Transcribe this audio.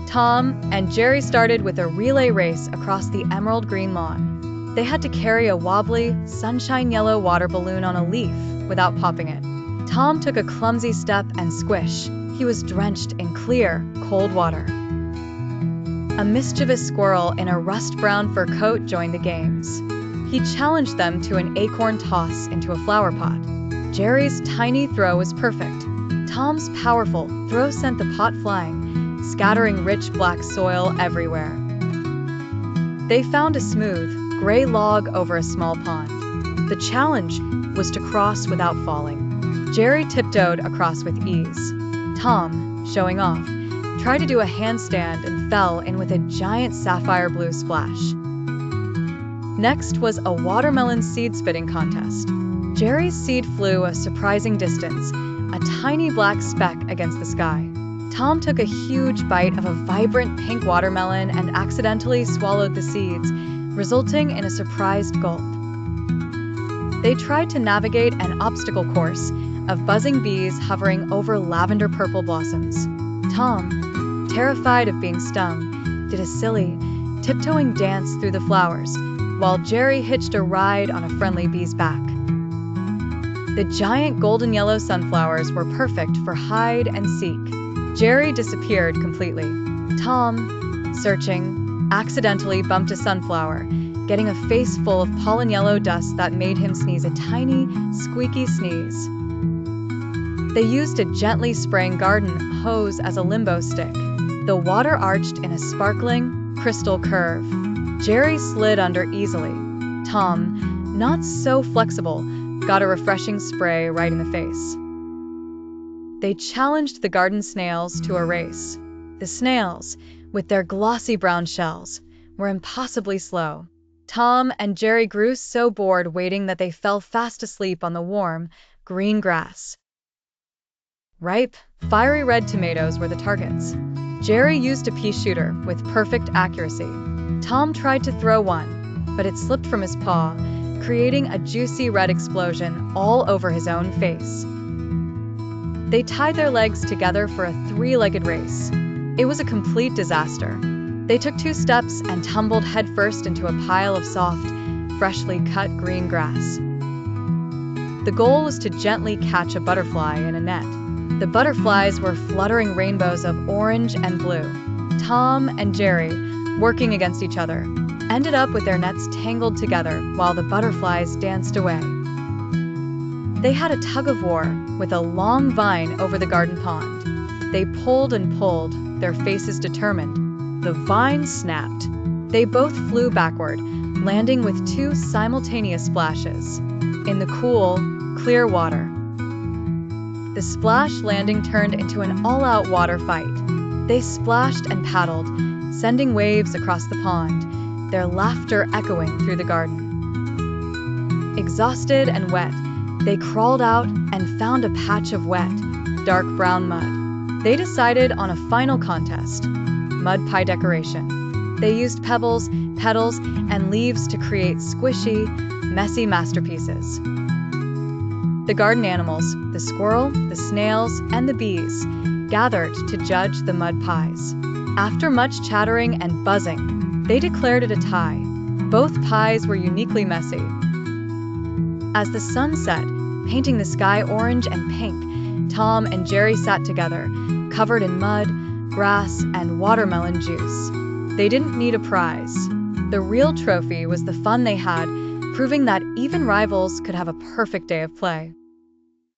Tom and Jerry started with a relay race across the emerald green lawn. They had to carry a wobbly, sunshine yellow water balloon on a leaf without popping it. Tom took a clumsy step and squish. He was drenched in clear, cold water. A mischievous squirrel in a rust-brown fur coat joined the games. He challenged them to an acorn toss into a flower pot. Jerry's tiny throw was perfect. Tom's powerful throw sent the pot flying, scattering rich black soil everywhere. They found a smooth, gray log over a small pond. The challenge was to cross without falling. Jerry tiptoed across with ease. Tom, showing off, tried to do a handstand and fell in with a giant sapphire blue splash. Next was a watermelon seed spitting contest. Jerry's seed flew a surprising distance, a tiny black speck against the sky. Tom took a huge bite of a vibrant pink watermelon and accidentally swallowed the seeds, resulting in a surprised gulp. They tried to navigate an obstacle course of buzzing bees hovering over lavender purple blossoms. Tom, terrified of being stung, did a silly, tiptoeing dance through the flowers, while Jerry hitched a ride on a friendly bee's back. The giant golden yellow sunflowers were perfect for hide and seek. Jerry disappeared completely. Tom, searching, accidentally bumped a sunflower, getting a face full of pollen yellow dust that made him sneeze a tiny, squeaky sneeze. They used a gently spraying garden hose as a limbo stick. The water arched in a sparkling, crystal curve. Jerry slid under easily. Tom, not so flexible, got a refreshing spray right in the face. They challenged the garden snails to a race. The snails, with their glossy brown shells, were impossibly slow. Tom and Jerry grew so bored waiting that they fell fast asleep on the warm, green grass. Ripe, fiery red tomatoes were the targets. Jerry used a pea shooter with perfect accuracy. Tom tried to throw one, but it slipped from his paw, creating a juicy red explosion all over his own face. They tied their legs together for a three-legged race. It was a complete disaster. They took 2 steps and tumbled headfirst into a pile of soft, freshly cut green grass. The goal was to gently catch a butterfly in a net. The butterflies were fluttering rainbows of orange and blue. Tom and Jerry, working against each other, ended up with their nets tangled together while the butterflies danced away. They had a tug-of-war with a long vine over the garden pond. They pulled and pulled, their faces determined. The vine snapped. They both flew backward, landing with 2 simultaneous splashes in the cool, clear water. The splash landing turned into an all-out water fight. They splashed and paddled, sending waves across the pond, their laughter echoing through the garden. Exhausted and wet, they crawled out and found a patch of wet, dark brown mud. They decided on a final contest, mud pie decoration. They used pebbles, petals, and leaves to create squishy, messy masterpieces. The garden animals, the squirrel, the snails, and the bees, gathered to judge the mud pies. After much chattering and buzzing, they declared it a tie. Both pies were uniquely messy. As the sun set, painting the sky orange and pink, Tom and Jerry sat together, covered in mud, grass, and watermelon juice. They didn't need a prize. The real trophy was the fun they had, proving that even rivals could have a perfect day of play.